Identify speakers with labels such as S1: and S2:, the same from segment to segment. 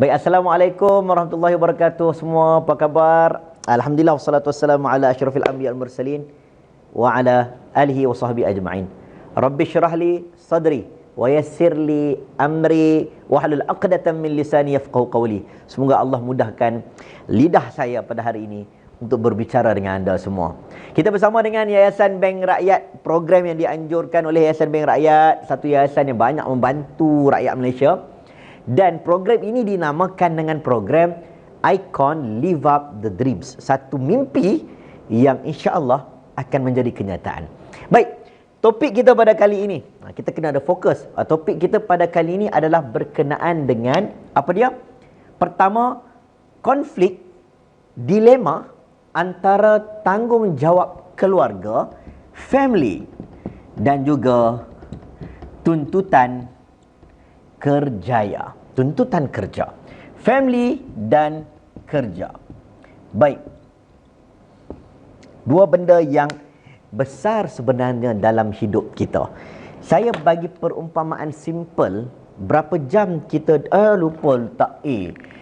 S1: Baik, Assalamualaikum warahmatullahi wabarakatuh semua. Apa khabar? Alhamdulillah, wassalatu wassalamu ala asyrafil anbiya wal mursalin wa ala alihi wa sahbihi ajma'in. Rabbi syrah li sadri wa yassir li amri wahlul 'uqdatam min lisani yafqahu qawli. Semoga Allah mudahkan lidah saya pada hari ini untuk berbicara dengan anda semua. Kita bersama dengan Yayasan Bank Rakyat, program yang dianjurkan oleh Yayasan Bank Rakyat, satu yayasan yang banyak membantu rakyat Malaysia. Dan program ini dinamakan dengan program Icon Live Up the Dreams. Satu mimpi yang insya-Allah akan menjadi kenyataan. Baik, topik kita pada kali ini, kita kena ada fokus. Topik kita pada kali ini adalah berkenaan dengan apa dia? Pertama, konflik, dilema antara tanggungjawab keluarga, family, dan juga tuntutan kerjaya. Tuntutan kerja. Family dan kerja. Baik. Dua benda yang besar sebenarnya dalam hidup kita. Saya bagi perumpamaan simple. Berapa jam kita lupa letak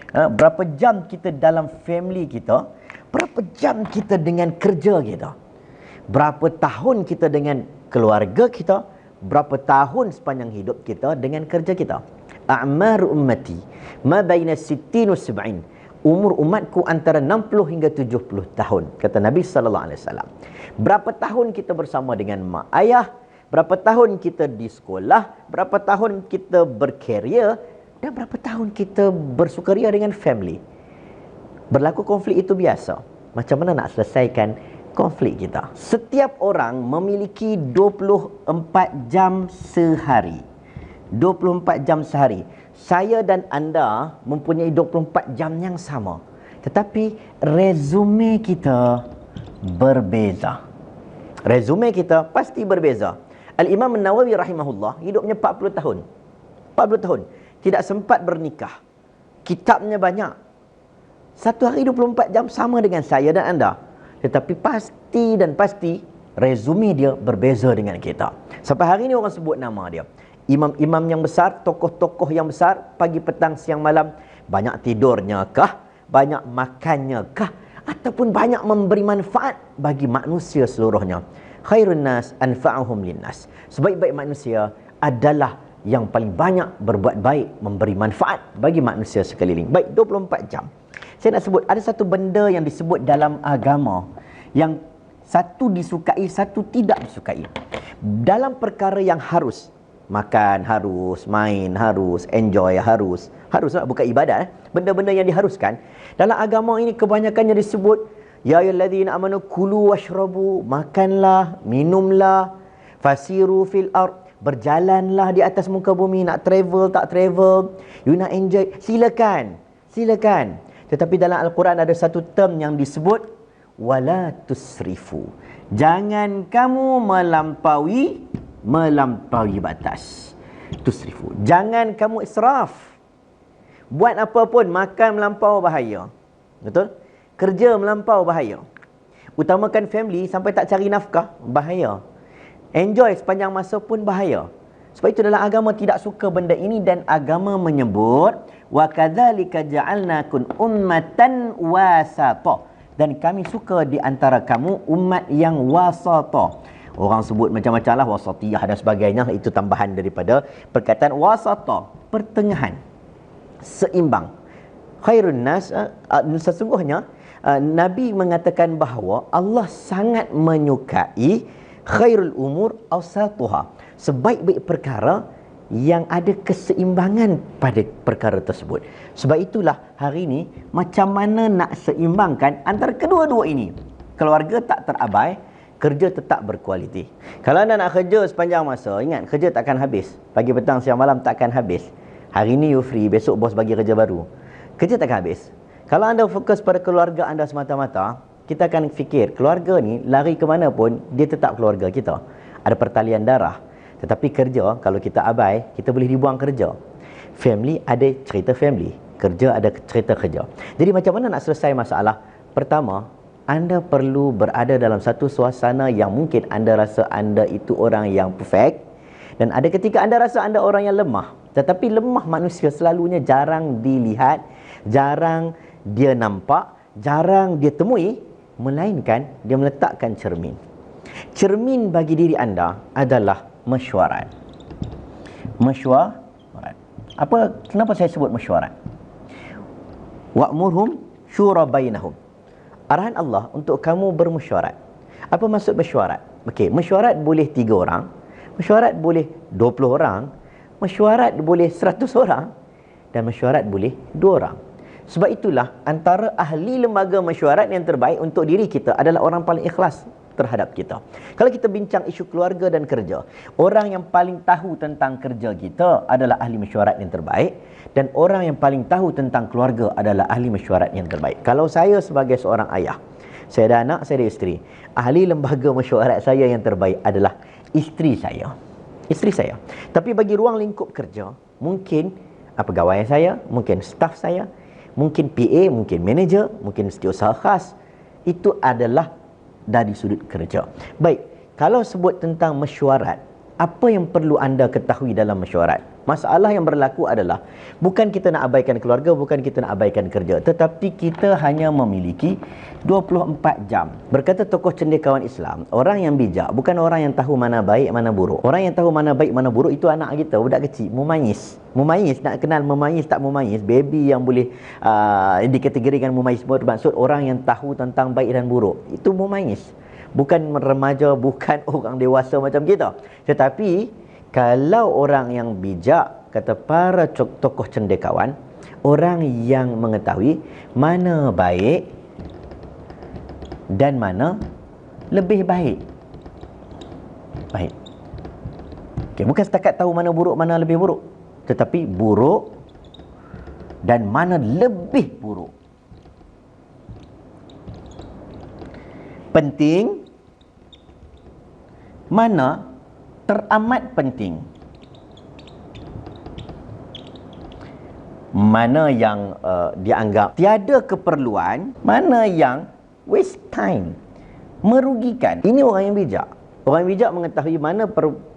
S1: berapa jam kita dalam family kita, berapa jam kita dengan kerja kita, berapa tahun kita dengan keluarga kita, berapa tahun sepanjang hidup kita dengan kerja kita. A'mar ummati ma baina 60 wa 70. Umur umatku antara 60 hingga 70 tahun, kata Nabi sallallahu alaihi wasallam. Berapa tahun kita bersama dengan mak ayah, berapa tahun kita di sekolah, berapa tahun kita berkarier, dan berapa tahun kita bersukaria dengan family. Berlaku konflik itu biasa. Macam mana nak selesaikan konflik kita? Setiap orang memiliki 24 jam sehari. 24 jam sehari. Saya dan anda mempunyai 24 jam yang sama. Tetapi resume kita berbeza. Resume kita pasti berbeza. Al-Imam An-Nawawi rahimahullah hidupnya 40 tahun. 40 tahun. Tidak sempat bernikah. Kitabnya banyak. Satu hari 24 jam sama dengan saya dan anda. Tetapi pasti resume dia berbeza dengan kita. Sampai hari ini orang sebut nama dia. Imam-imam yang besar, tokoh-tokoh yang besar, pagi, petang, siang, malam, banyak tidurnya kah? Banyak makannya kah? Ataupun banyak memberi manfaat bagi manusia seluruhnya. Khairun nas anfa'uhum linnas. Sebaik-baik manusia adalah yang paling banyak berbuat baik, memberi manfaat bagi manusia sekeliling. Baik, 24 jam. Saya nak sebut, ada satu benda yang disebut dalam agama yang satu disukai, satu tidak disukai. Dalam perkara yang harus, makan harus, main harus, enjoy harus lah, bukan ibadat. Benda-benda yang diharuskan. Dalam agama ini kebanyakannya disebut, ya ayyuhallazina amanu kulu washrabu, makanlah, minumlah, fasiru fil ard, berjalanlah di atas muka bumi, nak travel tak travel, you nak enjoy, silakan. Tetapi dalam Al-Quran ada satu term yang disebut wala tusrifu. Jangan kamu melampaui batas. Tusrifu. Jangan kamu israf. Buat apa pun, makan melampau bahaya. Betul? Kerja melampau bahaya. Utamakan family sampai tak cari nafkah, bahaya. Enjoy sepanjang masa pun bahaya. Sebab itu dalam agama tidak suka benda ini, dan agama menyebut wa kadzalika ja'alnakum ummatan wasata, dan kami suka di antara kamu umat yang wasata. Orang sebut macam-macam lah, wasatiyah dan sebagainya, itu tambahan daripada perkataan wasata, pertengahan, seimbang. Khairun nas, sesungguhnya Nabi mengatakan bahawa Allah sangat menyukai khairul umur awsatuha, sebaik-baik perkara yang ada keseimbangan pada perkara tersebut. Sebab itulah hari ini macam mana nak seimbangkan antara kedua-dua ini. Keluarga tak terabai, kerja tetap berkualiti. Kalau anda nak kerja sepanjang masa, ingat kerja takkan habis. Pagi, petang, siang, malam takkan habis. Hari ni you free, besok bos bagi kerja baru. Kerja takkan habis. Kalau anda fokus pada keluarga anda semata-mata, kita akan fikir keluarga ni lari ke mana pun, dia tetap keluarga kita. Ada pertalian darah. Tetapi kerja, kalau kita abai, kita boleh dibuang kerja. Family ada cerita family, kerja ada cerita kerja. Jadi macam mana nak selesai masalah? Pertama, anda perlu berada dalam satu suasana yang mungkin anda rasa anda itu orang yang perfect, dan ada ketika anda rasa anda orang yang lemah. Tetapi lemah manusia selalunya jarang dilihat Jarang dia nampak, jarang dia temui, melainkan dia meletakkan cermin. Cermin bagi diri anda adalah mesyuarat. Mesyuarat. Kenapa saya sebut mesyuarat? Wa'murhum syura bainahum. Arahan Allah untuk kamu bermesyuarat. Apa maksud mesyuarat? Okey, mesyuarat boleh 3 orang, mesyuarat boleh 20 orang, mesyuarat boleh 100 orang, dan mesyuarat boleh 2 orang. Sebab itulah antara ahli lembaga mesyuarat yang terbaik untuk diri kita adalah orang paling ikhlas terhadap kita. Kalau kita bincang isu keluarga dan kerja, orang yang paling tahu tentang kerja kita adalah ahli mesyuarat yang terbaik, dan orang yang paling tahu tentang keluarga adalah ahli mesyuarat yang terbaik. Kalau saya sebagai seorang ayah, saya ada anak, saya ada isteri, ahli lembaga mesyuarat saya yang terbaik adalah isteri saya. Isteri saya. Tapi bagi ruang lingkup kerja, mungkin pegawai saya, mungkin staf saya, mungkin PA, mungkin manager, mungkin setiausaha khas, itu adalah dari sudut kerja. Baik, kalau sebut tentang mesyuarat, apa yang perlu anda ketahui dalam mesyuarat? Masalah yang berlaku adalah bukan kita nak abaikan keluarga, bukan kita nak abaikan kerja, tetapi kita hanya memiliki 24 jam. Berkata tokoh cendekiawan Islam, orang yang bijak bukan orang yang tahu mana baik, mana buruk. Orang yang tahu mana baik, mana buruk itu anak kita, budak kecil, mumayyiz. Mumayyiz, nak kenal mumayyiz tak mumayyiz, baby yang boleh dikategorikan mumayyiz, bermaksud orang yang tahu tentang baik dan buruk. Itu mumayyiz. Bukan remaja, bukan orang dewasa macam kita. Tetapi kalau orang yang bijak, kata para tokoh cendekiawan, orang yang mengetahui mana baik dan mana lebih baik. Baik. Okay, bukan setakat tahu mana buruk, mana lebih buruk, tetapi buruk dan mana lebih buruk. Penting, mana teramat penting, mana yang dianggap tiada keperluan, mana yang waste time, merugikan. Ini orang yang bijak. Orang yang bijak mengetahui mana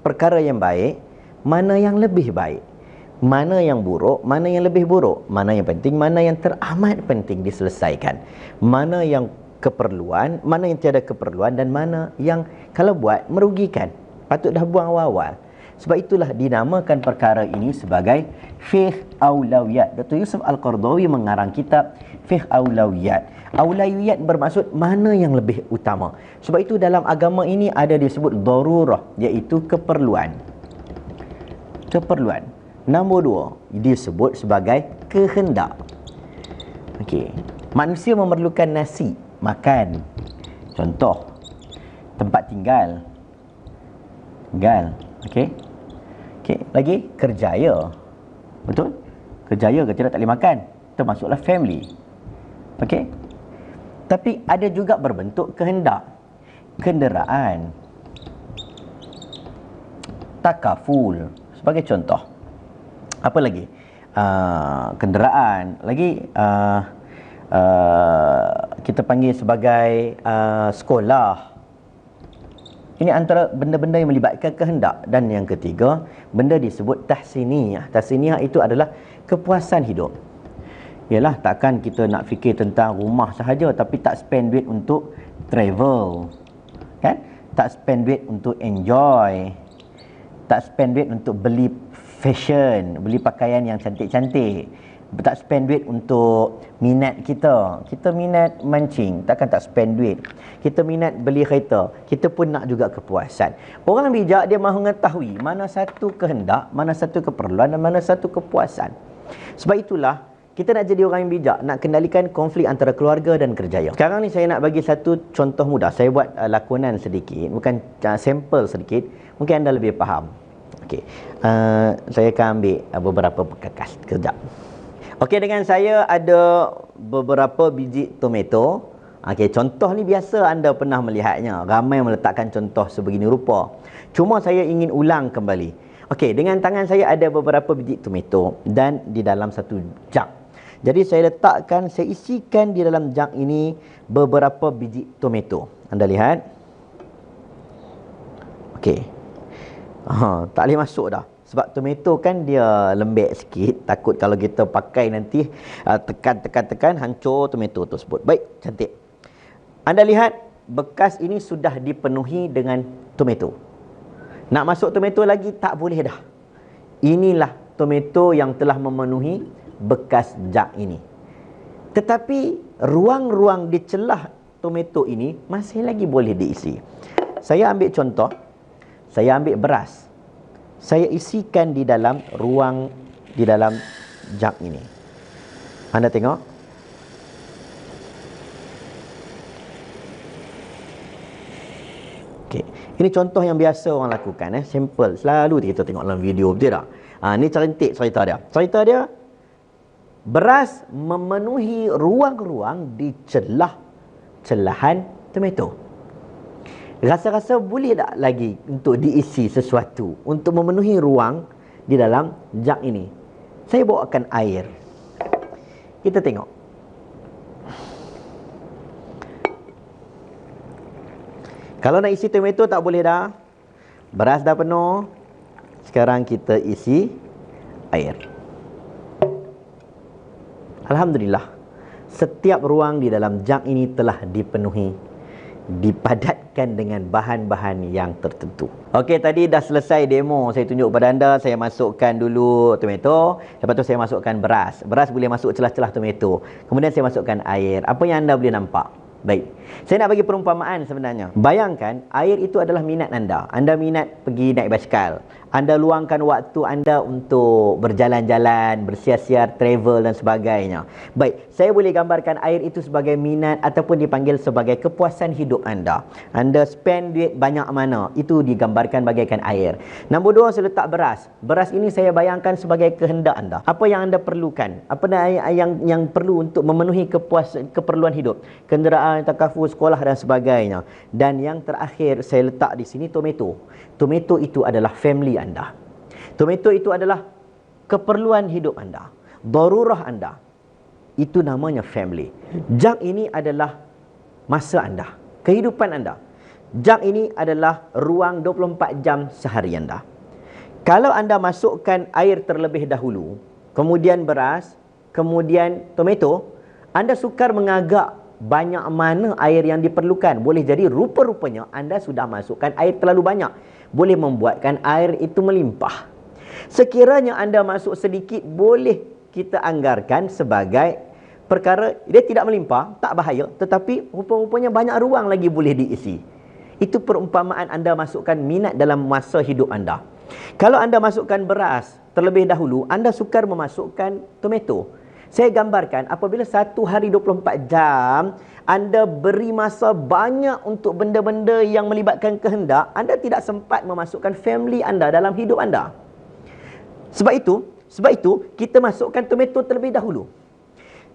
S1: perkara yang baik, mana yang lebih baik, mana yang buruk, mana yang lebih buruk, mana yang penting, mana yang teramat penting diselesaikan, mana yang keperluan, mana yang tiada keperluan, dan mana yang kalau buat merugikan, patut dah buang awal-awal. Sebab itulah dinamakan perkara ini sebagai fiqh aulawiyat. Dr. Yusuf Al-Qaradawi mengarang kitab fiqh aulawiyat. Aulawiyat bermaksud mana yang lebih utama. Sebab itu dalam agama ini ada disebut darurah, iaitu keperluan. Keperluan. Nombor 2 disebut sebagai kehendak. Okey. Manusia memerlukan nasi, makan. Contoh, tempat tinggal. Okey. Okey, lagi kerjaya. Betul? Kerjaya ke tidak tak boleh makan. Termasuklah family. Okey. Tapi ada juga berbentuk kehendak. Kenderaan. Takaful. Sebagai contoh. Apa lagi? Kenderaan. Lagi kita panggil sebagai sekolah. Ini antara benda-benda yang melibatkan kehendak. Dan yang ketiga, benda disebut tahsiniyah. Tahsiniyah itu adalah kepuasan hidup. Yalah, takkan kita nak fikir tentang rumah sahaja tapi tak spend duit untuk travel. Kan? Tak spend duit untuk enjoy. Tak spend duit untuk beli fashion, beli pakaian yang cantik-cantik. Tak spend duit untuk minat kita. Kita minat mancing, takkan tak spend duit. Kita minat beli kereta, kita pun nak juga kepuasan. Orang bijak dia mahu mengetahui mana satu kehendak, mana satu keperluan dan mana satu kepuasan. Sebab itulah kita nak jadi orang yang bijak, nak kendalikan konflik antara keluarga dan kerjaya. Sekarang ni saya nak bagi satu contoh mudah. Saya buat lakonan sedikit, bukan sampel sedikit, mungkin anda lebih faham. Okey, saya akan ambil beberapa perkakas. Kejap. Okey, dengan saya ada beberapa biji tomato. Okey, contoh ni biasa anda pernah melihatnya. Ramai meletakkan contoh sebegini rupa. Cuma saya ingin ulang kembali. Okey, dengan tangan saya ada beberapa biji tomato dan di dalam satu jug. Jadi saya letakkan, saya isikan di dalam jug ini beberapa biji tomato. Anda lihat. Okey. Tak boleh masuk dah. Sebab tomato kan dia lembek sikit. Takut kalau kita pakai nanti tekan, hancur tomato tersebut. Baik, cantik. Anda lihat bekas ini sudah dipenuhi dengan tomato. Nak masuk tomato lagi tak boleh dah. Inilah tomato yang telah memenuhi bekas jug ini. Tetapi ruang-ruang di celah tomato ini masih lagi boleh diisi. Saya ambil contoh. Saya ambil beras. Saya isikan di dalam ruang, di dalam jug ini. Anda tengok. Okey. Ini contoh yang biasa orang lakukan. Simple. Selalu kita tengok dalam video. Betul tak? Ini cantik cerita dia. Cerita dia, beras memenuhi ruang-ruang di celahan tomato. Rasa-rasa boleh tak lagi untuk diisi sesuatu, untuk memenuhi ruang di dalam jug ini? Saya bawakan air. Kita tengok. Kalau nak isi tomato tak boleh dah. Beras dah penuh. Sekarang kita isi air. Alhamdulillah. Setiap ruang di dalam jug ini telah dipenuhi, dipadatkan dengan bahan-bahan yang tertentu. Okey, tadi dah selesai demo. Saya tunjuk kepada anda, saya masukkan dulu tomato, lepas tu saya masukkan beras. Beras boleh masuk celah-celah tomato. Kemudian saya masukkan air. Apa yang anda boleh nampak? Baik. Saya nak bagi perumpamaan sebenarnya. Bayangkan, air itu adalah minat anda. Anda minat pergi naik basikal. Anda luangkan waktu anda untuk berjalan-jalan, bersiar-siar, travel dan sebagainya. Baik, saya boleh gambarkan air itu sebagai minat ataupun dipanggil sebagai kepuasan hidup anda. Anda spend duit banyak mana, itu digambarkan bagaikan air. Nombor dua, saya letak beras. Beras ini saya bayangkan sebagai kehendak anda. Apa yang anda perlukan? Apa yang perlu untuk memenuhi keperluan hidup? Kenderaan, takaful, sekolah dan sebagainya. Dan yang terakhir, saya letak di sini tomato. Tomato itu adalah family anda. Tomato itu adalah keperluan hidup anda, darurah anda. Itu namanya family. Jug ini adalah masa anda, kehidupan anda. Jug ini adalah ruang 24 jam sehari anda. Kalau anda masukkan air terlebih dahulu, kemudian beras, kemudian tomato, anda sukar mengagak banyak mana air yang diperlukan. Boleh jadi rupa-rupanya anda sudah masukkan air terlalu banyak. Boleh membuatkan air itu melimpah. Sekiranya anda masuk sedikit, boleh kita anggarkan sebagai perkara dia tidak melimpah, tak bahaya, tetapi rupa-rupanya banyak ruang lagi boleh diisi. Itu perumpamaan anda masukkan minat dalam masa hidup anda. Kalau anda masukkan beras terlebih dahulu, anda sukar memasukkan tomato. Saya gambarkan, apabila satu hari 24 jam, anda beri masa banyak untuk benda-benda yang melibatkan kehendak, anda tidak sempat memasukkan family anda dalam hidup anda. Sebab itu, kita masukkan tomato terlebih dahulu.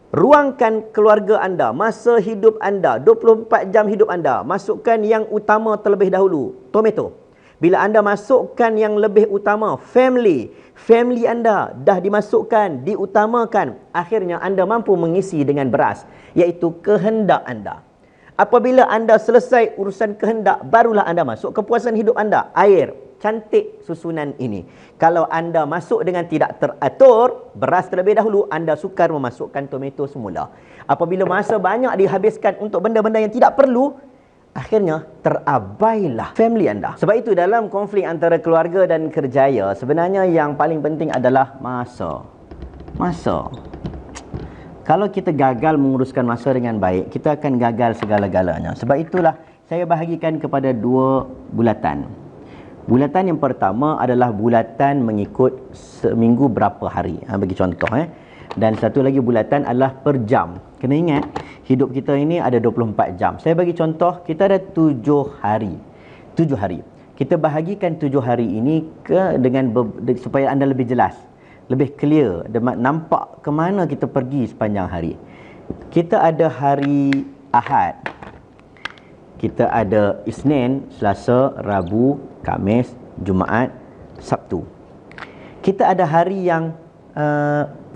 S1: Ruangkan keluarga anda, masa hidup anda, 24 jam hidup anda, masukkan yang utama terlebih dahulu, tomato. Bila anda masukkan yang lebih utama, family anda dah dimasukkan, diutamakan, akhirnya anda mampu mengisi dengan beras, iaitu kehendak anda. Apabila anda selesai urusan kehendak, barulah anda masuk kepuasan hidup anda, air. Cantik susunan ini. Kalau anda masuk dengan tidak teratur, beras terlebih dahulu, anda sukar memasukkan tomato semula. Apabila masa banyak dihabiskan untuk benda-benda yang tidak perlu, akhirnya terabailah family anda. Sebab itu dalam konflik antara keluarga dan kerjaya, sebenarnya yang paling penting adalah masa. Kalau kita gagal menguruskan masa dengan baik, kita akan gagal segala-galanya. Sebab itulah saya bahagikan kepada dua bulatan. Bulatan yang pertama adalah bulatan mengikut seminggu berapa hari. Bagi contoh. Dan satu lagi bulatan adalah per jam. Kena ingat, hidup kita ini ada 24 jam. Saya bagi contoh, kita ada 7 hari. 7 hari. Kita bahagikan 7 hari ini supaya anda lebih jelas, lebih clear, nampak ke mana kita pergi sepanjang hari. Kita ada hari Ahad. Kita ada Isnin, Selasa, Rabu, Khamis, Jumaat, Sabtu. Kita ada hari yang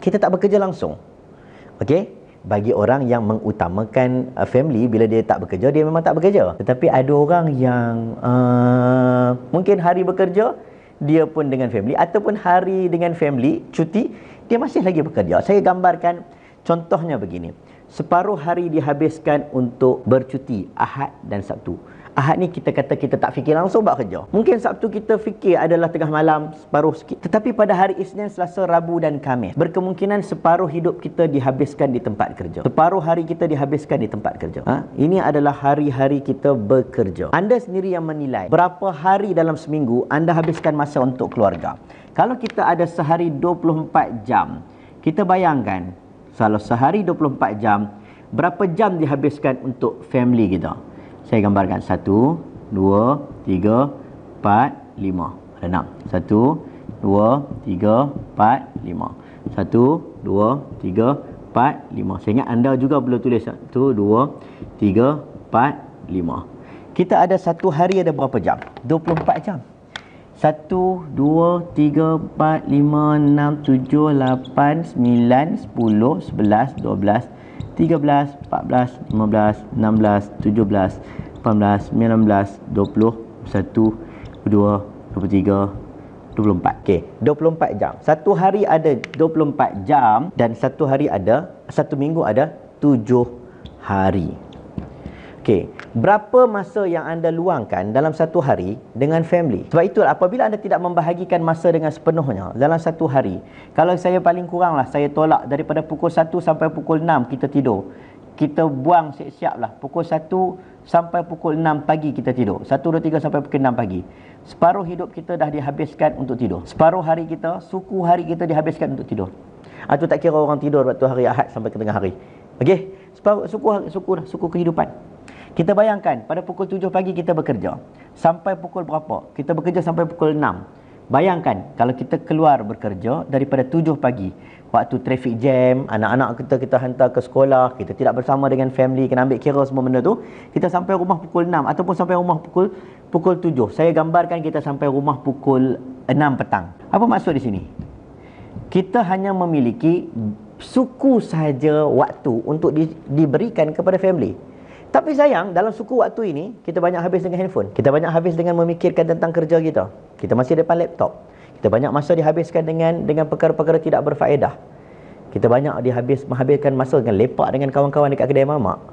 S1: kita tak bekerja langsung. Okey? Bagi orang yang mengutamakan family, bila dia tak bekerja, dia memang tak bekerja. Tetapi ada orang yang mungkin hari bekerja, dia pun dengan family, ataupun hari dengan family, cuti, dia masih lagi bekerja. Saya gambarkan contohnya begini. Separuh hari dihabiskan untuk bercuti, Ahad dan Sabtu. Ahad ni kita kata kita tak fikir langsung buat kerja. Mungkin Sabtu kita fikir adalah tengah malam, separuh sikit. Tetapi pada hari Isnin, Selasa, Rabu dan Khamis, berkemungkinan separuh hidup kita dihabiskan di tempat kerja. Separuh hari kita dihabiskan di tempat kerja. Ini adalah hari-hari kita bekerja. Anda sendiri yang menilai berapa hari dalam seminggu anda habiskan masa untuk keluarga. Kalau kita ada sehari 24 jam, kita bayangkan kalau sehari 24 jam, berapa jam dihabiskan untuk family kita? Saya gambarkan 1, 2, 3, 4, 5. Ada 6. 1, 2, 3, 4, 5. 1, 2, 3, 4, 5. Saya ingat anda juga perlu tulis 1, 2, 3, 4, 5. Kita ada satu hari ada berapa jam? 24 jam. 1, 2, 3, 4, 5, 6, 7, 8, 9, 10, 11, 12, 13, 14, 15, 16, 17, 18, 19, 20, 21, 22, 23, 24. Okey, 24 jam. Satu hari ada 24 jam dan satu minggu ada 7 hari. Okey, berapa masa yang anda luangkan dalam satu hari dengan family? Sebab itu apabila anda tidak membahagikan masa dengan sepenuhnya dalam satu hari, kalau saya paling kuranglah saya tolak daripada pukul 1 sampai pukul 6 kita tidur. Kita buang siap-siap lah pukul 1 sampai pukul 6 pagi kita tidur. 1, 2, 3 sampai pukul 6 pagi. Separuh hidup kita dah dihabiskan untuk tidur. Separuh hari kita, suku hari kita dihabiskan untuk tidur. Itu tak kira orang tidur waktu hari Ahad sampai ke tengah hari. Okey, separuh suku kehidupan. Kita bayangkan pada pukul 7 pagi kita bekerja. Sampai pukul berapa? Kita bekerja sampai pukul 6. Bayangkan kalau kita keluar bekerja daripada 7 pagi. Waktu traffic jam, anak-anak kita hantar ke sekolah, kita tidak bersama dengan family, kena ambil kira semua benda tu. Kita sampai rumah pukul 6 ataupun sampai rumah pukul 7. Saya gambarkan kita sampai rumah pukul 6 petang. Apa maksud di sini? Kita hanya memiliki suku sahaja waktu untuk diberikan kepada family. Tapi sayang, dalam suku waktu ini, kita banyak habis dengan handphone. Kita banyak habis dengan memikirkan tentang kerja kita. Kita masih depan laptop. Kita banyak masa dihabiskan dengan perkara-perkara tidak berfaedah. Kita banyak menghabiskan masa dengan lepak dengan kawan-kawan dekat kedai mamak.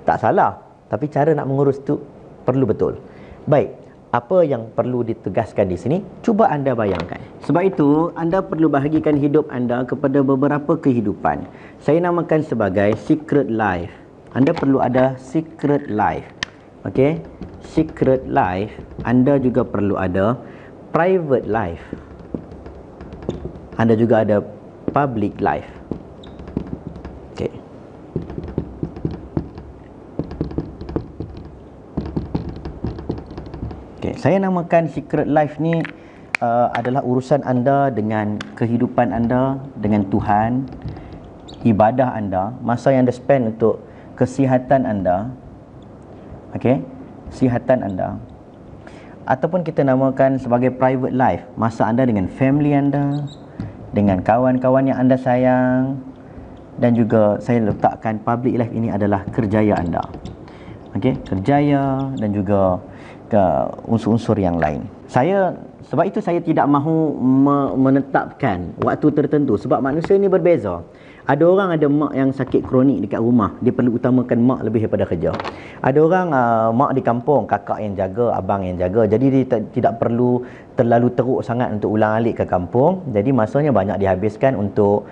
S1: Tak salah. Tapi cara nak mengurus tu perlu betul. Baik, apa yang perlu ditegaskan di sini? Cuba anda bayangkan. Sebab itu, anda perlu bahagikan hidup anda kepada beberapa kehidupan. Saya namakan sebagai secret life. Anda perlu ada secret life. Okey? Secret life. Anda juga perlu ada private life. Anda juga ada public life. Okey. Okey, saya namakan secret life ni adalah urusan anda dengan kehidupan anda dengan Tuhan, ibadah anda, masa yang anda spend untuk kesihatan anda. Okey, kesihatan anda. Ataupun kita namakan sebagai private life, masa anda dengan family anda, dengan kawan-kawan yang anda sayang, dan juga saya letakkan public life ini adalah kerjaya anda. Okey, kerjaya dan juga unsur-unsur yang lain. Sebab itu saya tidak mahu menetapkan waktu tertentu sebab manusia ini berbeza. Ada orang ada mak yang sakit kronik dekat rumah, dia perlu utamakan mak lebih daripada kerja. Ada orang mak di kampung, kakak yang jaga, abang yang jaga. Jadi dia tidak perlu terlalu teruk sangat untuk ulang-alik ke kampung. Jadi masanya banyak dihabiskan untuk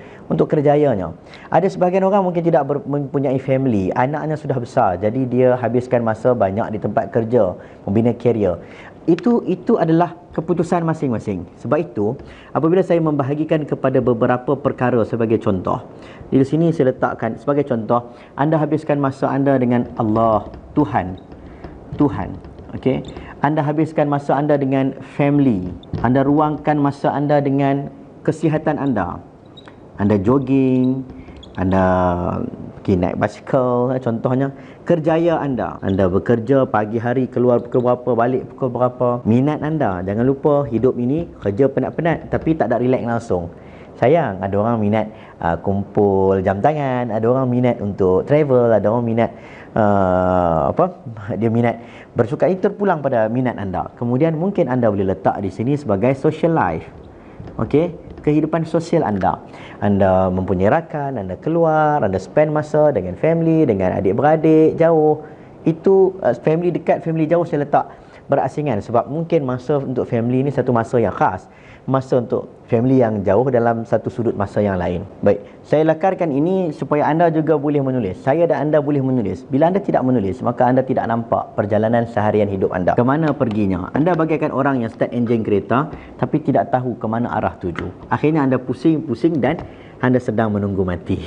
S1: kerjayanya. Ada sebahagian orang mungkin tidak mempunyai family, anaknya sudah besar. Jadi dia habiskan masa banyak di tempat kerja, membina karier. Itu adalah keputusan masing-masing. Sebab itu, apabila saya membahagikan kepada beberapa perkara sebagai contoh, di sini saya letakkan sebagai contoh, anda habiskan masa anda dengan Allah, Tuhan. Okey. Anda habiskan masa anda dengan family. Anda ruangkan masa anda dengan kesihatan anda. Anda jogging, anda pergi naik basikal, contohnya. Kerjaya anda bekerja pagi hari, keluar pukul berapa, balik pukul berapa. Minat anda, jangan lupa hidup ini kerja penat-penat tapi tak ada relax langsung. Sayang, ada orang minat kumpul jam tangan, ada orang minat untuk travel, ada orang minat dia minat bersuka. Itu terpulang pada minat anda. Kemudian mungkin anda boleh letak di sini sebagai social life. Okey, kehidupan sosial anda. Anda mempunyai rakan, anda keluar, anda spend masa dengan family, dengan adik-beradik jauh. Itu family dekat, family jauh saya letak berasingan, sebab mungkin masa untuk family ni satu masa yang khas, masa untuk family yang jauh dalam satu sudut masa yang lain. Baik, saya lakarkan ini supaya anda juga boleh menulis. Saya dan anda boleh menulis. Bila anda tidak menulis, maka anda tidak nampak perjalanan seharian hidup anda. Kemana perginya? Anda bagaikan orang yang start enjin kereta tapi tidak tahu ke mana arah tuju. Akhirnya anda pusing-pusing dan anda sedang menunggu mati.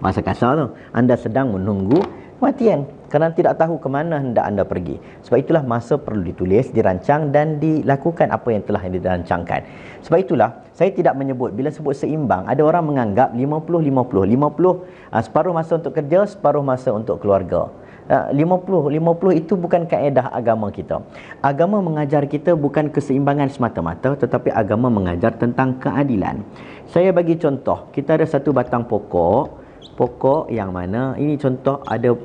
S1: Masa kasar tu. Anda sedang menunggu kematian kerana tidak tahu ke mana hendak anda pergi. Sebab itulah masa perlu ditulis, dirancang dan dilakukan apa yang telah dirancangkan. Sebab itulah saya tidak menyebut, bila sebut seimbang, ada orang menganggap 50-50. 50 separuh masa untuk kerja, separuh masa untuk keluarga. 50 itu bukan kaedah agama kita. Agama mengajar kita bukan keseimbangan semata-mata, tetapi agama mengajar tentang keadilan. Saya bagi contoh, kita ada satu batang pokok yang mana ini contoh ada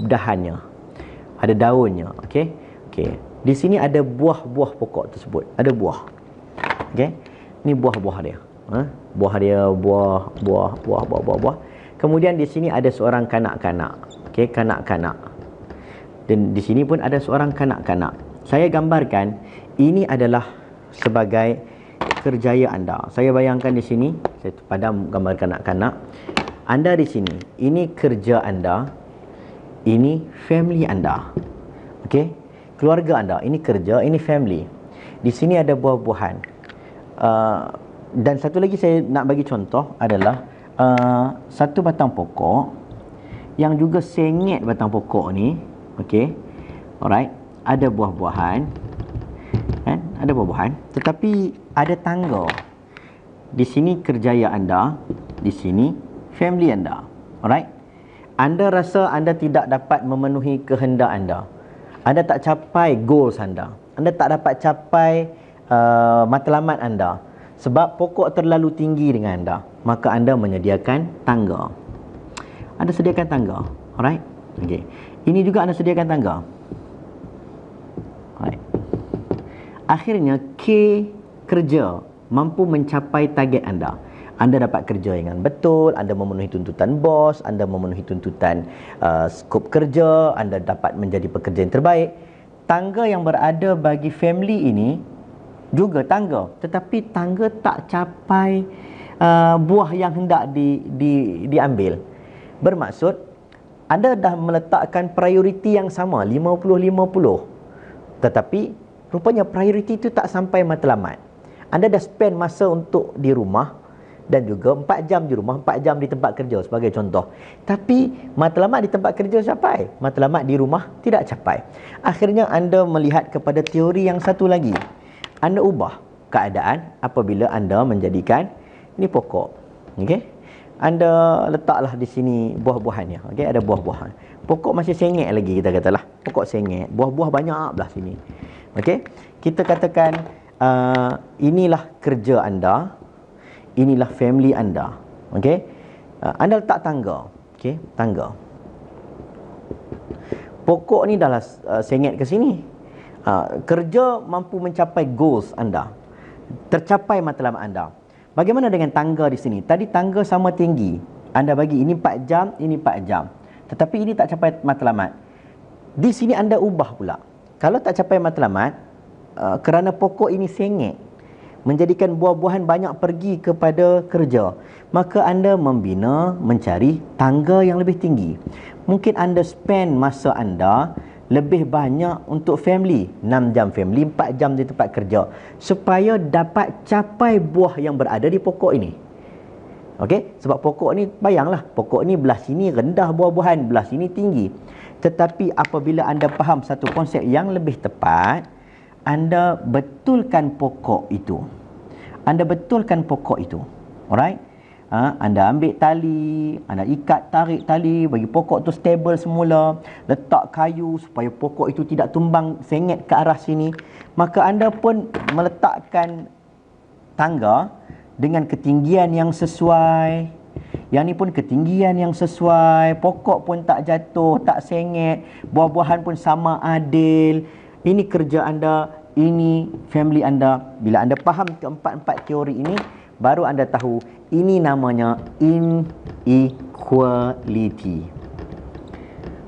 S1: dahannya, ada daunnya. Okey. Di sini ada buah-buah pokok tersebut, ada buah. Okey. Ini buah-buah dia. Buah dia, buah. Kemudian di sini ada seorang kanak-kanak. Okey, kanak-kanak. Dan di sini pun ada seorang kanak-kanak. Saya gambarkan ini adalah sebagai kerjaya anda. Saya bayangkan di sini, saya padam gambar kanak-kanak. Anda di sini, ini kerja anda, ini family anda. Okey? Keluarga anda, ini kerja, ini family. Di sini ada buah-buahan. Dan satu lagi saya nak bagi contoh adalah satu batang pokok yang juga sengit batang pokok ni. Okey? Alright. Ada buah-buahan. Kan? Ada buah-buahan. Tetapi ada tangga. Di sini kerjaya anda, di sini family anda. Alright? Anda rasa anda tidak dapat memenuhi kehendak anda. Anda tak capai goals anda. Anda tak dapat capai matlamat anda. Sebab pokok terlalu tinggi dengan anda. Maka anda menyediakan tangga. Anda sediakan tangga. Alright? Okay. Ini juga anda sediakan tangga. Alright. Akhirnya K kerja mampu mencapai target anda. Anda dapat kerja dengan betul, anda memenuhi tuntutan bos, anda memenuhi tuntutan skop kerja, anda dapat menjadi pekerja yang terbaik. Tangga yang berada bagi family ini juga tangga, tetapi tangga tak capai buah yang hendak diambil. Bermaksud anda dah meletakkan prioriti yang sama, 50-50. Tetapi rupanya prioriti itu tak sampai matlamat. Anda dah spend masa untuk di rumah dan juga 4 jam di rumah, 4 jam di tempat kerja sebagai contoh. Tapi matlamat di tempat kerja capai, matlamat di rumah tidak capai. Akhirnya anda melihat kepada teori yang satu lagi. Anda ubah keadaan apabila anda menjadikan ini pokok. Okey? Anda letaklah di sini buah-buahannya. Okey, ada buah-buahan. Pokok masih sengit lagi kita katalah. Pokok sengit, buah-buah banyak belah sini. Okey? Kita katakan inilah kerja anda. Inilah family anda. Okey? Anda letak tangga. Okey, tangga. Pokok ni dah sengit ke sini. Kerja mampu mencapai goals anda. Tercapai matlamat anda. Bagaimana dengan tangga di sini? Tadi tangga sama tinggi. Anda bagi ini 4 jam, ini 4 jam. Tetapi ini tak capai matlamat. Di sini anda ubah pula. Kalau tak capai matlamat, kerana pokok ini sengit, menjadikan buah-buahan banyak pergi kepada kerja, maka anda membina, mencari tangga yang lebih tinggi. Mungkin anda spend masa anda lebih banyak untuk family, 6 jam family, 4 jam di tempat kerja, supaya dapat capai buah yang berada di pokok ini. Okey, sebab pokok ni, bayanglah, pokok ni belah sini rendah buah-buahan, belah sini tinggi. Tetapi apabila anda faham satu konsep yang lebih tepat, anda betulkan pokok itu. Anda betulkan pokok itu. Alright? Anda ambil tali, anda ikat, tarik tali, bagi pokok tu stable semula, letak kayu supaya pokok itu tidak tumbang sengit ke arah sini. Maka anda pun meletakkan tangga dengan ketinggian yang sesuai. Yang ni pun ketinggian yang sesuai, pokok pun tak jatuh, tak sengit, buah-buahan pun sama adil. Ini kerja anda, ini family anda. Bila anda faham keempat-empat teori ini, baru anda tahu ini namanya inequality.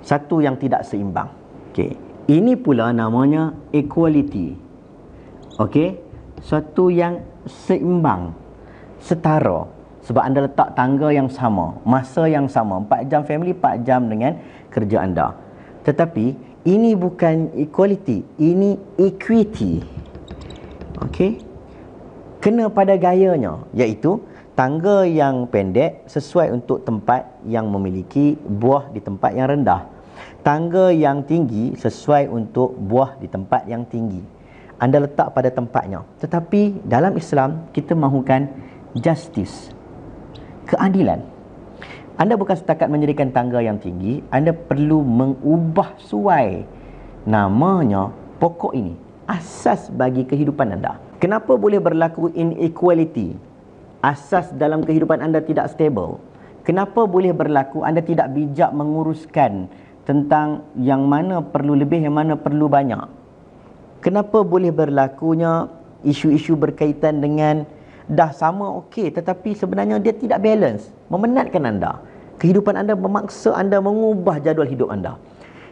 S1: Satu yang tidak seimbang. Okey. Ini pula namanya equality. Okey. Satu yang seimbang, setara. Sebab anda letak tangga yang sama, masa yang sama, 4 jam family, 4 jam dengan kerja anda. Tetapi ini bukan equality, ini equity. Okey. Kena pada gayanya, iaitu tangga yang pendek sesuai untuk tempat yang memiliki buah di tempat yang rendah. Tangga yang tinggi sesuai untuk buah di tempat yang tinggi. Anda letak pada tempatnya. Tetapi dalam Islam, kita mahukan justice, keadilan. Anda bukan setakat mendirikan tangga yang tinggi, anda perlu mengubah suai. Namanya pokok ini, asas bagi kehidupan anda. Kenapa boleh berlaku inequality? Asas dalam kehidupan anda tidak stable. Kenapa boleh berlaku anda tidak bijak menguruskan tentang yang mana perlu lebih, yang mana perlu banyak? Kenapa boleh berlakunya isu-isu berkaitan dengan dah sama okey, tetapi sebenarnya dia tidak balance, memenatkan anda. Kehidupan anda memaksa anda mengubah jadual hidup anda.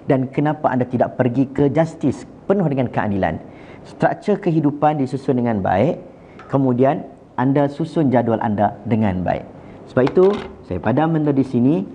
S1: Dan kenapa anda tidak pergi ke justice, penuh dengan keadilan? Struktur kehidupan disusun dengan baik, kemudian anda susun jadual anda dengan baik. Sebab itu, saya padam benda di sini.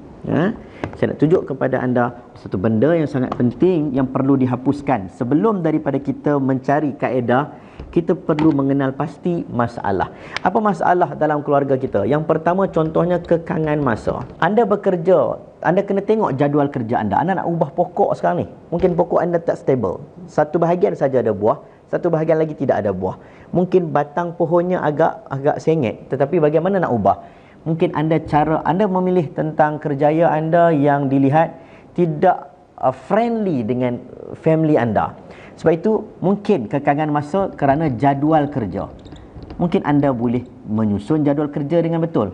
S1: Saya nak tunjuk kepada anda satu benda yang sangat penting yang perlu dihapuskan. Sebelum daripada kita mencari kaedah, kita perlu mengenal pasti masalah. Apa masalah dalam keluarga kita? Yang pertama, contohnya kekangan masa. Anda bekerja, anda kena tengok jadual kerja anda. Anda nak ubah pokok sekarang ni, mungkin pokok anda tak stable. Satu bahagian saja ada buah, satu bahagian lagi tidak ada buah. Mungkin batang pohonnya agak sengit, tetapi bagaimana nak ubah? Mungkin anda memilih tentang kerjaya anda yang dilihat tidak friendly dengan family anda. Sebab itu mungkin kekangan masa kerana jadual kerja. Mungkin anda boleh menyusun jadual kerja dengan betul.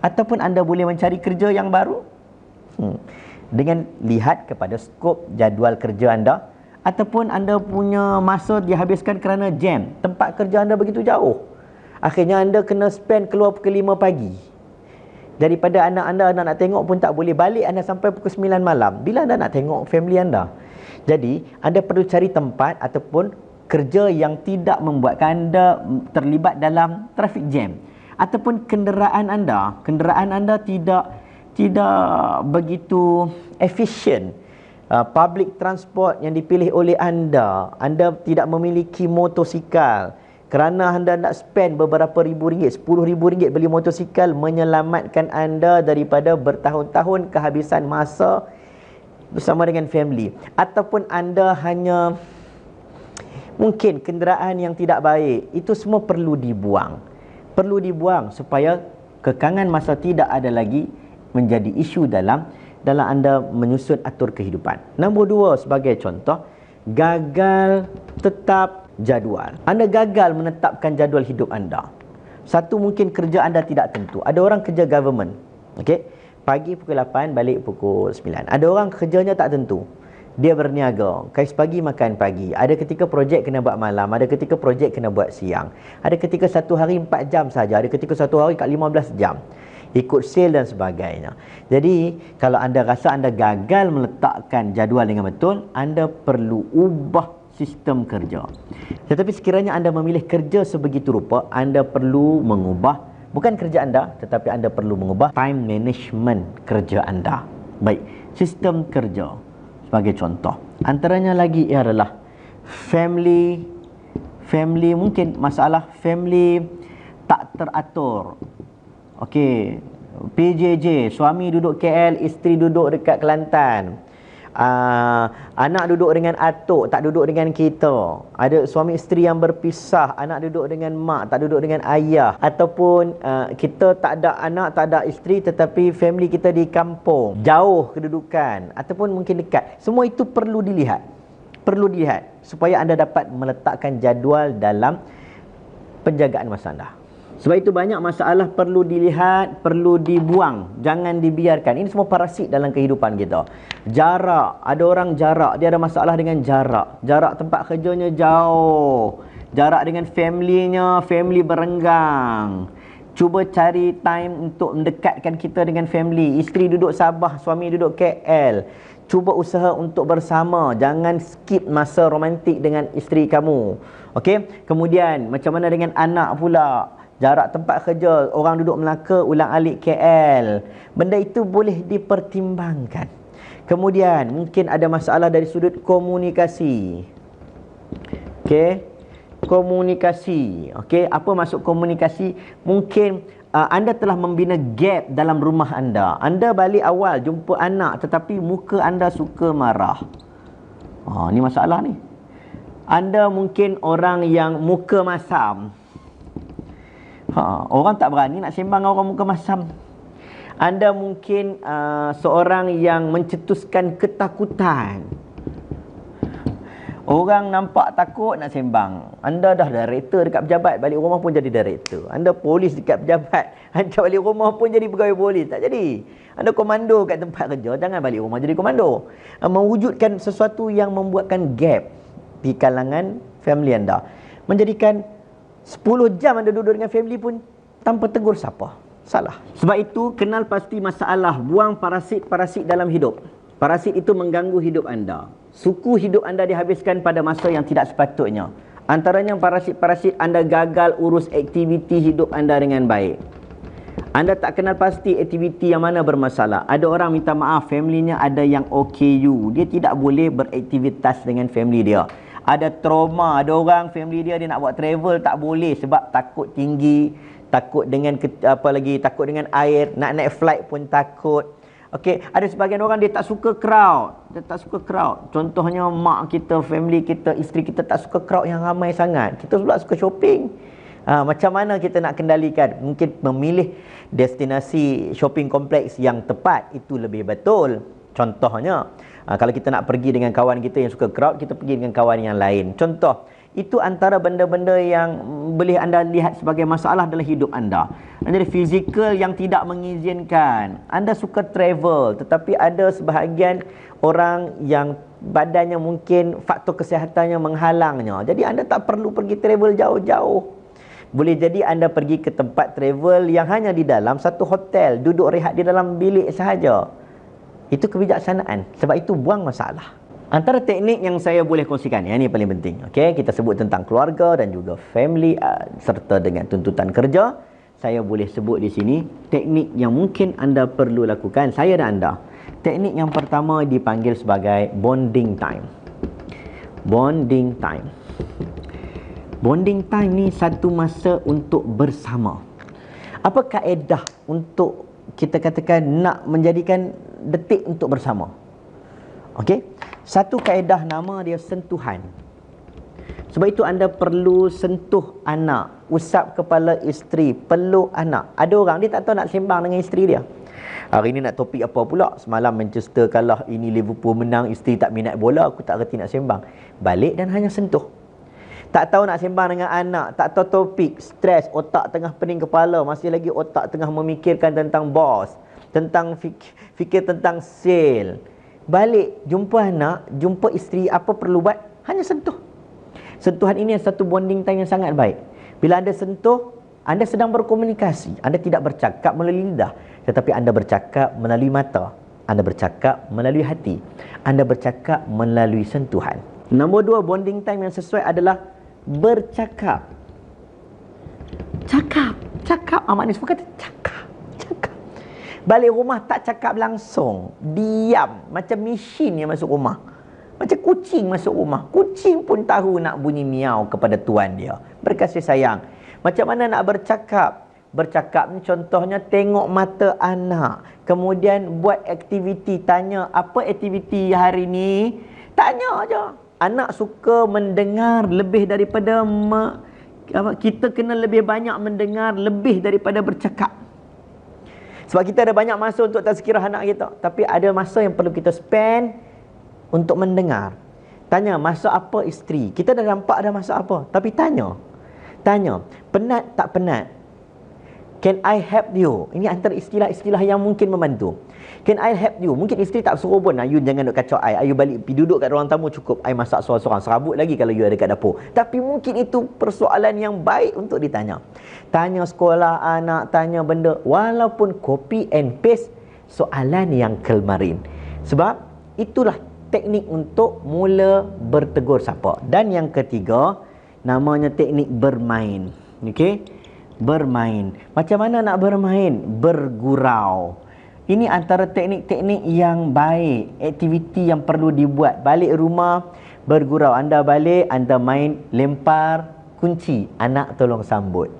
S1: Ataupun anda boleh mencari kerja yang baru dengan lihat kepada skop jadual kerja anda. Ataupun anda punya masa dihabiskan kerana jam, tempat kerja anda begitu jauh. Akhirnya anda kena spend keluar pukul 5 pagi. Daripada anak anda nak tengok pun tak boleh, balik anda sampai pukul 9 malam. Bila anda nak tengok family anda? Jadi, anda perlu cari tempat ataupun kerja yang tidak membuatkan anda terlibat dalam traffic jam. Ataupun kenderaan anda tidak begitu efisien. Public transport yang dipilih oleh anda tidak memiliki motosikal. Kerana anda nak spend beberapa ribu ringgit, 10 ribu ringgit beli motosikal, menyelamatkan anda daripada bertahun-tahun kehabisan masa bersama dengan family. Ataupun anda hanya mungkin kenderaan yang tidak baik. Itu semua perlu dibuang. Perlu dibuang supaya kekangan masa tidak ada lagi menjadi isu dalam anda menyusun atur kehidupan. Nombor 2 sebagai contoh, gagal tetap jadual. Anda gagal menetapkan jadual hidup anda. Satu, mungkin kerja anda tidak tentu. Ada orang kerja government, okey, pagi pukul 8, balik pukul 9. Ada orang kerjanya tak tentu. Dia berniaga, kais pagi makan pagi. Ada ketika projek kena buat malam, ada ketika projek kena buat siang. Ada ketika satu hari 4 jam saja, ada ketika satu hari kat 15 jam. Ikut sale dan sebagainya. Jadi, kalau anda rasa anda gagal meletakkan jadual dengan betul, anda perlu ubah sistem kerja. Tetapi sekiranya anda memilih kerja sebegitu rupa, anda perlu mengubah, bukan kerja anda, tetapi anda perlu mengubah time management kerja anda. Baik, sistem kerja sebagai contoh. Antaranya lagi adalah family, mungkin masalah family tak teratur. Okey, PJJ, suami duduk KL, isteri duduk dekat Kelantan. Anak duduk dengan atuk, tak duduk dengan kita. Ada suami isteri yang berpisah, anak duduk dengan mak, tak duduk dengan ayah. Ataupun kita tak ada anak, tak ada isteri, tetapi family kita di kampung, jauh kedudukan, ataupun mungkin dekat. Semua itu perlu dilihat. Perlu dilihat supaya anda dapat meletakkan jadual dalam penjagaan masa anda. Sebab itu banyak masalah perlu dilihat, perlu dibuang. Jangan dibiarkan. Ini semua parasit dalam kehidupan kita. Jarak. Ada orang jarak. Dia ada masalah dengan jarak. Jarak tempat kerjanya jauh. Jarak dengan family-nya, family berenggang. Cuba cari time untuk mendekatkan kita dengan family. Isteri duduk Sabah, suami duduk KL. Cuba usaha untuk bersama. Jangan skip masa romantik dengan isteri kamu. Okey? Kemudian, macam mana dengan anak pula? Jarak tempat kerja, orang duduk Melaka, ulang-alik KL. Benda itu boleh dipertimbangkan. Kemudian, mungkin ada masalah dari sudut komunikasi. Okey? Komunikasi. Okey, apa maksud komunikasi? Mungkin anda telah membina gap dalam rumah anda. Anda balik awal jumpa anak, tetapi muka anda suka marah. Ni masalah ni. Anda mungkin orang yang muka masam. Orang tak berani nak sembang dengan orang muka masam. Anda mungkin seorang yang mencetuskan ketakutan. Orang nampak takut nak sembang. Anda dah director dekat pejabat, balik rumah pun jadi director. Anda polis dekat pejabat, anda balik rumah pun jadi pegawai polis. Tak jadi. Anda komando kat tempat kerja, jangan balik rumah jadi komando. Mewujudkan sesuatu yang membuatkan gap di kalangan family anda. Menjadikan 10 jam anda duduk dengan family pun tanpa tegur siapa. Salah. Sebab itu, kenal pasti masalah. Buang parasit-parasit dalam hidup. Parasit itu mengganggu hidup anda. Suku hidup anda dihabiskan pada masa yang tidak sepatutnya. Antaranya parasit-parasit anda gagal urus aktiviti hidup anda dengan baik. Anda tak kenal pasti aktiviti yang mana bermasalah. Ada orang minta maaf, family-nya ada yang OKU. Dia tidak boleh beraktivitas dengan family dia. Ada trauma, ada orang family dia nak buat travel tak boleh sebab takut tinggi, takut dengan takut dengan air, nak naik flight pun takut. Okey, ada sebahagian orang dia tak suka crowd. Dia tak suka crowd. Contohnya mak kita, family kita, isteri kita tak suka crowd yang ramai sangat. Kita pula suka shopping. Macam mana kita nak kendalikan? Mungkin memilih destinasi shopping kompleks yang tepat itu lebih betul. Contohnya, kalau kita nak pergi dengan kawan kita yang suka crowd, kita pergi dengan kawan yang lain. Contoh, itu antara benda-benda yang boleh anda lihat sebagai masalah dalam hidup anda. Jadi fizikal yang tidak mengizinkan. Anda suka travel, tetapi ada sebahagian orang yang badannya mungkin faktor kesehatannya menghalangnya. Jadi anda tak perlu pergi travel jauh-jauh. Boleh jadi anda pergi ke tempat travel yang hanya di dalam satu hotel, duduk rehat di dalam bilik sahaja. Itu kebijaksanaan. Sebab itu buang masalah. Antara teknik yang saya boleh kongsikan, yang ini paling penting. Okey, kita sebut tentang keluarga dan juga family serta dengan tuntutan kerja. Saya boleh sebut di sini teknik yang mungkin anda perlu lakukan, saya dan anda. Teknik yang pertama dipanggil sebagai bonding time. Bonding time. Bonding time ni satu masa untuk bersama. Apa kaedah untuk kita katakan nak menjadikan detik untuk bersama? Okey, satu kaedah nama dia sentuhan. Sebab itu anda perlu sentuh anak, usap kepala isteri, peluk anak. Ada orang dia tak tahu nak sembang dengan isteri dia. Hari ni nak topik apa pula? Semalam Manchester kalah, ini Liverpool menang, isteri tak minat bola, aku tak reti nak sembang. Balik dan hanya sentuh. Tak tahu nak sembang dengan anak, tak tahu topik, stres, otak tengah pening kepala, masih lagi otak tengah memikirkan tentang bos, tentang fikir tentang sale. Balik, jumpa anak, jumpa isteri, apa perlu buat? Hanya sentuh. Sentuhan ini satu bonding time yang sangat baik. Bila anda sentuh, anda sedang berkomunikasi. Anda tidak bercakap melalui lidah, tetapi anda bercakap melalui mata. Anda bercakap melalui hati. Anda bercakap melalui sentuhan. Nombor 2, bonding time yang sesuai adalah bercakap. Cakap. Maknanya semua kata cakap. Balik rumah tak cakap langsung. Diam. Macam mesin yang masuk rumah. Macam kucing masuk rumah. Kucing pun tahu nak bunyi miau kepada tuan dia. Berkasih sayang. Macam mana nak bercakap? Bercakap ni contohnya tengok mata anak. Kemudian buat aktiviti. Tanya, apa aktiviti hari ni? Tanya aja. Anak suka mendengar lebih daripada kita kena lebih banyak mendengar lebih daripada bercakap. Sebab kita ada banyak masa untuk tazkirah anak kita, tapi ada masa yang perlu kita spend untuk mendengar. Tanya, masa apa isteri? Kita dah nampak dah masa apa, tapi tanya. Penat tak penat? Can I help you? Ini antara istilah-istilah yang mungkin membantu. Can I help you? Mungkin isteri tak suruh pun, you jangan duk kacau I. You balik pergi duduk kat ruang tamu, cukup I masak seorang-seorang. Serabut lagi kalau you ada kat dapur. Tapi mungkin itu persoalan yang baik untuk ditanya. Tanya sekolah anak, tanya benda. Walaupun copy and paste soalan yang kemarin. Sebab itulah teknik untuk mula bertegur sapa. Dan yang ketiga, namanya teknik bermain. Okey? Bermain. Macam mana nak bermain? Bergurau. Ini antara teknik-teknik yang baik, aktiviti yang perlu dibuat. Balik rumah, bergurau. Anda balik, anda main lempar kunci, anak tolong sambut.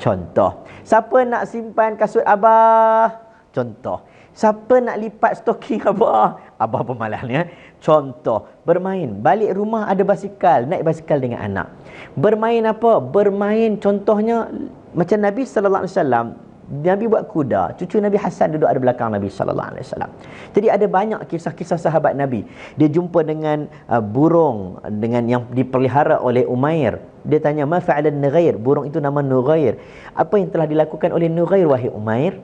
S1: Contoh. Siapa nak simpan kasut abah? Contoh. Siapa nak lipat stoking abah? Abah pemalasnya. Contoh. Bermain. Balik rumah ada basikal, naik basikal dengan anak. Bermain apa? Bermain contohnya macam Nabi sallallahu alaihi wasallam. Nabi buat kuda. Cucu Nabi Hasan duduk ada belakang Nabi sallallahu alaihi wasallam. Jadi ada banyak kisah-kisah sahabat Nabi. Dia jumpa dengan burung dengan yang dipelihara oleh Umair. Dia tanya, "Ma fa'alan Nughair?" Burung itu nama Nughair. Apa yang telah dilakukan oleh Nughair wahai Umair?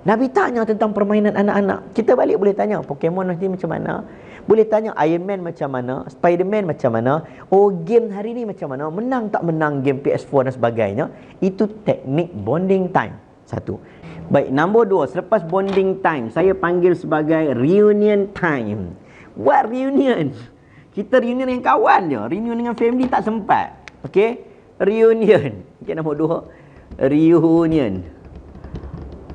S1: Nabi tanya tentang permainan anak-anak. Kita balik boleh tanya, Pokemon nanti macam mana? Boleh tanya Iron Man macam mana? Spiderman macam mana? Oh, game hari ni macam mana? Menang tak menang game PS4 dan sebagainya? Itu teknik bonding time. Satu. Baik, nombor dua. Selepas bonding time, saya panggil sebagai reunion time. What reunion? Kita reunion dengan kawan je. Reunion dengan family tak sempat. Okey? Reunion. Okey, nombor dua. Reunion.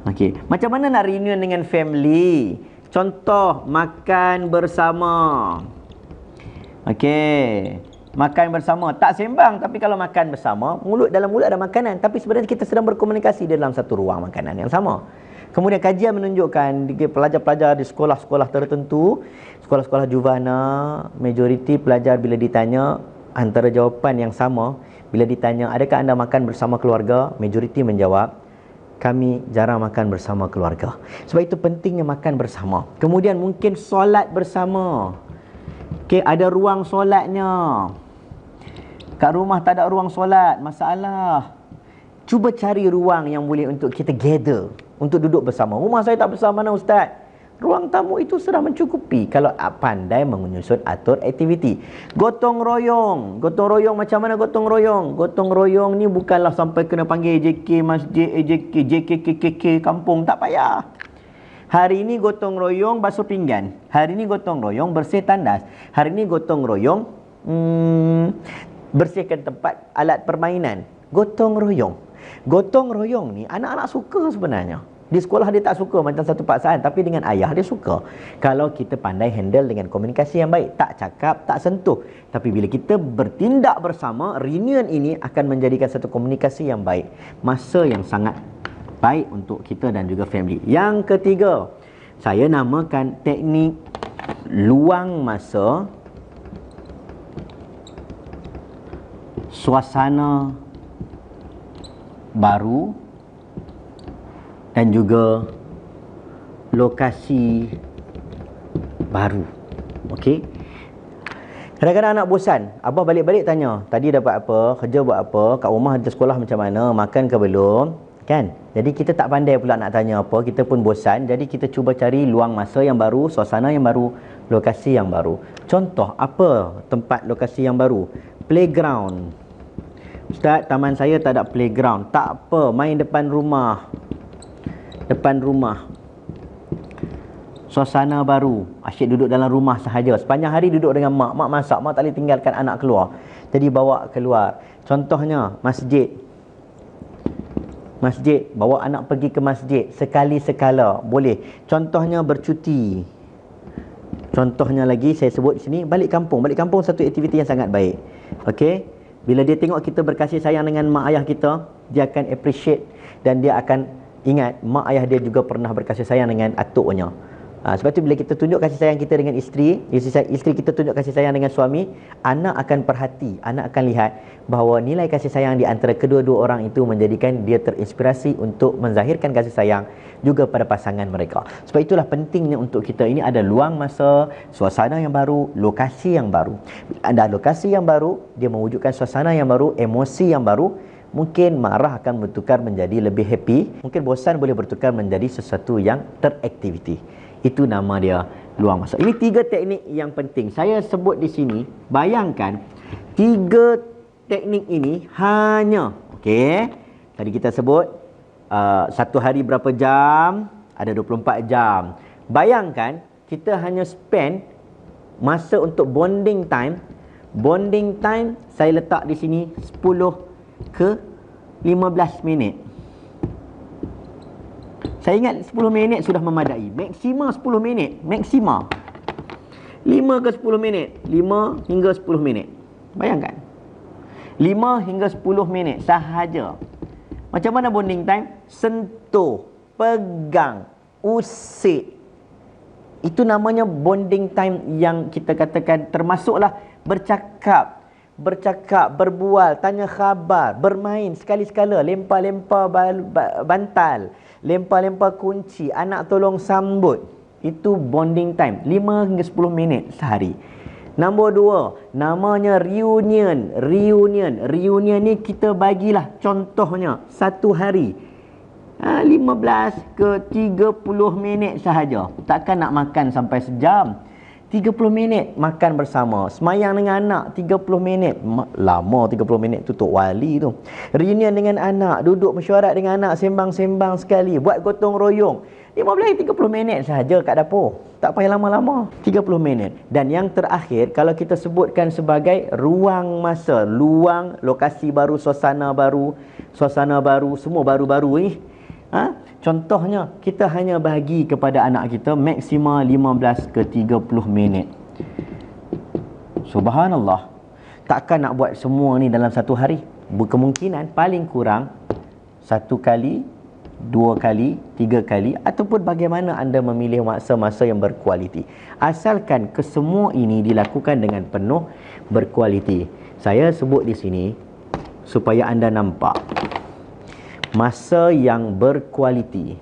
S1: Okey. Macam mana nak reunion dengan family? Contoh, makan bersama. Okey. Makan bersama. Tak sembang, tapi kalau makan bersama, dalam mulut ada makanan. Tapi sebenarnya kita sedang berkomunikasi dalam satu ruang makanan yang sama. Kemudian kajian menunjukkan pelajar-pelajar di sekolah-sekolah tertentu, sekolah-sekolah juvana, majoriti pelajar bila ditanya antara jawapan yang sama, bila ditanya, adakah anda makan bersama keluarga? Majoriti menjawab, kami jarang makan bersama keluarga. Sebab itu pentingnya makan bersama. Kemudian mungkin solat bersama. Okey, ada ruang solatnya. Kat rumah tak ada ruang solat, masalah. Cuba cari ruang yang boleh untuk kita gather, untuk duduk bersama. Rumah saya tak besar mana ustaz? Ruang tamu itu sudah mencukupi kalau pandai menyusun atur aktiviti. Gotong royong. Gotong royong macam mana gotong royong? Gotong royong ni bukanlah sampai kena panggil JK masjid, JKKKK kampung. Tak payah. Hari ini gotong royong basuh pinggan. Hari ini gotong royong bersih tandas. Hari ini gotong royong bersihkan tempat alat permainan. Gotong royong. Gotong royong ni anak-anak suka sebenarnya. Di sekolah dia tak suka macam satu paksaan, tapi dengan ayah dia suka. Kalau kita pandai handle dengan komunikasi yang baik, tak cakap, tak sentuh. Tapi bila kita bertindak bersama, reunion ini akan menjadikan satu komunikasi yang baik. Masa yang sangat baik untuk kita dan juga family. Yang ketiga, saya namakan teknik luang masa suasana baru dan juga lokasi baru. Okey. Kadang-kadang anak bosan. Abah balik-balik tanya, tadi dapat apa? Kerja buat apa? Kat rumah ada sekolah macam mana? Makan ke belum? Kan? Jadi kita tak pandai pula nak tanya apa. Kita pun bosan. Jadi kita cuba cari luang masa yang baru, suasana yang baru, lokasi yang baru. Contoh, apa tempat lokasi yang baru? Playground. Ustaz, taman saya tak ada playground. Tak apa, main depan rumah. Depan rumah. Suasana baru. Asyik duduk dalam rumah sahaja. Sepanjang hari duduk dengan mak. Mak masak, mak tak boleh tinggalkan anak keluar. Jadi bawa keluar. Contohnya, masjid. Masjid. Bawa anak pergi ke masjid. Sekali-sekala. Boleh. Contohnya bercuti. Contohnya lagi, saya sebut di sini, balik kampung. Balik kampung satu aktiviti yang sangat baik. Okey? Bila dia tengok kita berkasih sayang dengan mak ayah kita, dia akan appreciate dan dia akan ingat mak ayah dia juga pernah berkasih sayang dengan atuknya. Sebab tu bila kita tunjuk kasih sayang kita dengan isteri kita tunjuk kasih sayang dengan suami, anak akan perhati, anak akan lihat bahawa nilai kasih sayang di antara kedua-dua orang itu menjadikan dia terinspirasi untuk menzahirkan kasih sayang juga pada pasangan mereka. Sebab itulah pentingnya untuk kita ini ada luang masa, suasana yang baru, lokasi yang baru. Bila ada lokasi yang baru, dia mewujudkan suasana yang baru, emosi yang baru, Mungkin marah akan bertukar menjadi lebih happy. Mungkin bosan boleh bertukar menjadi sesuatu yang teraktiviti. Itu nama dia luang masa. Ini 3 teknik yang penting. Saya sebut di sini, bayangkan 3 teknik ini hanya, okey, tadi kita sebut satu hari berapa jam, ada 24 jam. Bayangkan kita hanya spend masa untuk bonding time. Bonding time saya letak di sini 10 ke 15 minit. Saya ingat 10 minit sudah memadai. Maksima 10 minit. Maksima 5 ke 10 minit. 5 hingga 10 minit. Bayangkan 5 hingga 10 minit sahaja. Macam mana bonding time? Sentuh, pegang, usik. Itu namanya bonding time yang kita katakan, termasuklah bercakap, berbual, tanya khabar, bermain sekali-sekala, lempar-lempar bantal, lempar-lempar kunci, anak tolong sambut. Itu bonding time, 5 hingga 10 minit sehari. Nombor 2, namanya reunion. Reunion ni kita bagilah contohnya satu hari 15 ke 30 minit sahaja. Takkan nak makan sampai sejam. 30 minit makan bersama. Semayang dengan anak 30 minit. Lama 30 minit tu Tok Wali tu. Reunion dengan anak, duduk mesyuarat dengan anak, sembang-sembang sekali, buat gotong royong. 15-30 minit sahaja kat dapur. Tak payah lama-lama. 30 minit. Dan yang terakhir, kalau kita sebutkan sebagai ruang masa, luang, lokasi baru, suasana baru, semua baru-baru ni. Contohnya, kita hanya bagi kepada anak kita maksima 15 ke 30 minit. Subhanallah. Takkan nak buat semua ni dalam satu hari. Berkemungkinan paling kurang 1 kali, 2 kali, 3 kali, ataupun bagaimana anda memilih masa-masa yang berkualiti. Asalkan kesemua ini dilakukan dengan penuh berkualiti. Saya sebut di sini supaya anda nampak masa yang berkualiti,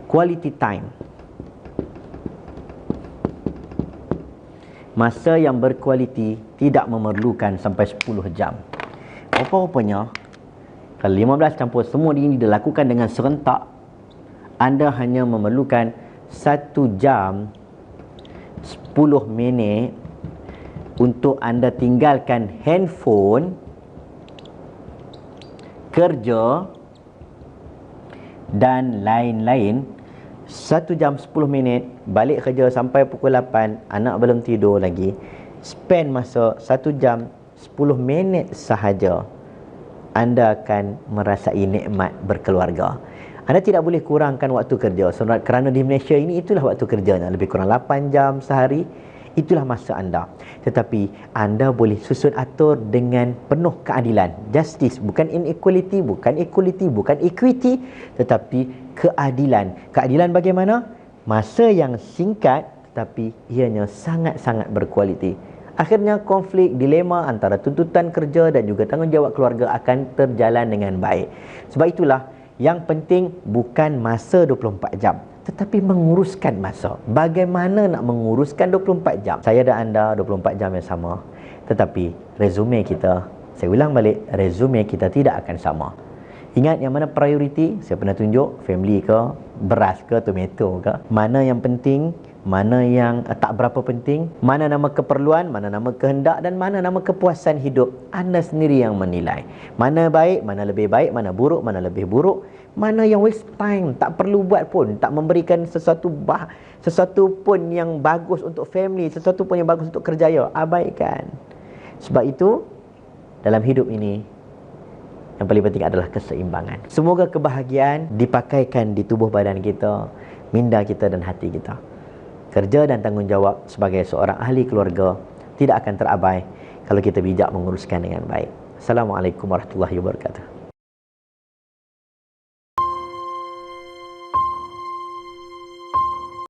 S1: quality time. Masa yang berkualiti tidak memerlukan sampai 10 jam. Apa-apanya, kalau 15 campur semua ini dilakukan dengan serentak, anda hanya memerlukan 1 jam 10 minit untuk anda tinggalkan handphone, kerja dan lain-lain. 1 jam 10 minit, balik kerja sampai pukul 8, anak belum tidur lagi. Spend masa 1 jam 10 minit sahaja, anda akan merasai nikmat berkeluarga. Anda tidak boleh kurangkan waktu kerja, kerana di Malaysia ini itulah waktu kerjanya, lebih kurang 8 jam sehari. Itulah masa anda. Tetapi anda boleh susun atur dengan penuh keadilan. Justice, bukan inequality, bukan equality, bukan equity, tetapi keadilan. Keadilan bagaimana? Masa yang singkat tetapi ianya sangat-sangat berkualiti. Akhirnya konflik, dilema antara tuntutan kerja dan juga tanggungjawab keluarga akan terjalan dengan baik. Sebab itulah yang penting bukan masa 24 jam, tetapi menguruskan masa. Bagaimana nak menguruskan 24 jam? Saya dan anda 24 jam yang sama, tetapi resume kita, saya ulang balik, resume kita tidak akan sama. Ingat yang mana prioriti? Saya pernah tunjuk, family ke, beras ke, tomato ke. Mana yang penting, mana yang tak berapa penting, mana nama keperluan, mana nama kehendak, dan mana nama kepuasan hidup. Anda sendiri yang menilai. Mana baik, mana lebih baik, mana buruk, mana lebih buruk. Mana yang waste time, tak perlu buat pun, tak memberikan sesuatu pun yang bagus untuk family, sesuatu pun yang bagus untuk kerjaya, abaikan. Sebab itu dalam hidup ini yang paling penting adalah keseimbangan. Semoga kebahagiaan dipakaikan di tubuh badan kita, minda kita dan hati kita. Kerja dan tanggungjawab sebagai seorang ahli keluarga tidak akan terabai kalau kita bijak menguruskan dengan baik. Assalamualaikum warahmatullahi wabarakatuh.